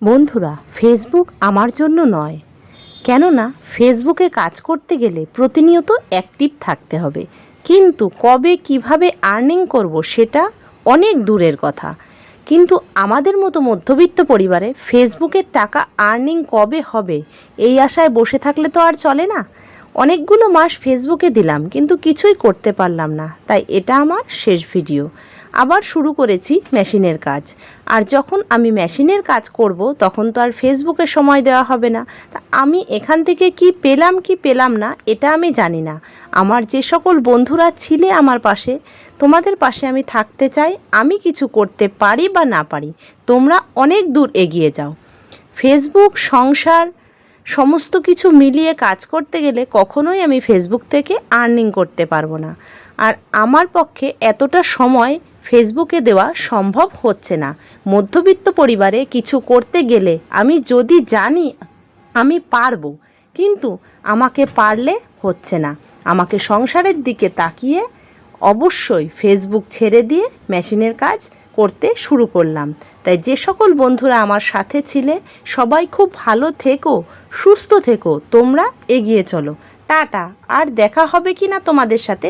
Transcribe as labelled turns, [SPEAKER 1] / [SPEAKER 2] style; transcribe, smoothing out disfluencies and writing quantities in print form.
[SPEAKER 1] বন্ধুরা, ফেসবুক আমার জন্য নয়। কেননা ফেসবুকে কাজ করতে গেলে প্রতিনিয়ত অ্যাক্টিভ থাকতে হবে, কিন্তু কবে কিভাবে আর্নিং করব সেটা অনেক দূরের কথা। কিন্তু আমাদের মতো মধ্যবিত্ত পরিবারে ফেসবুকের টাকা আর্নিং কবে হবে এই আশায় বসে থাকলে তো আর চলে না। অনেকগুলো মাস ফেসবুকে দিলাম কিন্তু কিছুই করতে পারলাম না, তাই এটা আমার শেষ ভিডিও। আবার শুরু করেছি মেশিনের কাজ, আর যখন আমি মেশিনের কাজ করব তখন তো আর ফেসবুকে সময় দেওয়া হবে না। তা আমি এখান থেকে কি পেলাম কি পেলাম না এটা আমি জানি না। আমার যে সকল বন্ধুরা ছিলে আমার পাশে, তোমাদের পাশে আমি থাকতে চাই। আমি কিছু করতে পারি বা না পারি, তোমরা অনেক দূর এগিয়ে যাও। ফেসবুক, সংসার সমস্ত কিছু মিলিয়ে কাজ করতে গেলে কখনোই আমি ফেসবুক থেকে আর্নিং করতে পারবো না। আর আমার পক্ষে এতটা সময় ফেসবুকে দেওয়া সম্ভব হচ্ছে না। মধ্যবিত্ত পরিবারে কিছু করতে গেলে আমি যদি জানি আমি পারবো, কিন্তু আমাকে পারলে হচ্ছে না। আমাকে সংসারের দিকে তাকিয়ে অবশ্যই ফেসবুক ছেড়ে দিয়ে মেশিনের কাজ করতে শুরু করলাম। তাই যে সকল বন্ধুরা আমার সাথে ছিলে সবাই খুব ভালো থেকো, সুস্থ থেকো, তোমরা এগিয়ে চলো। টাটা। আর দেখা হবে কি না তোমাদের সাথে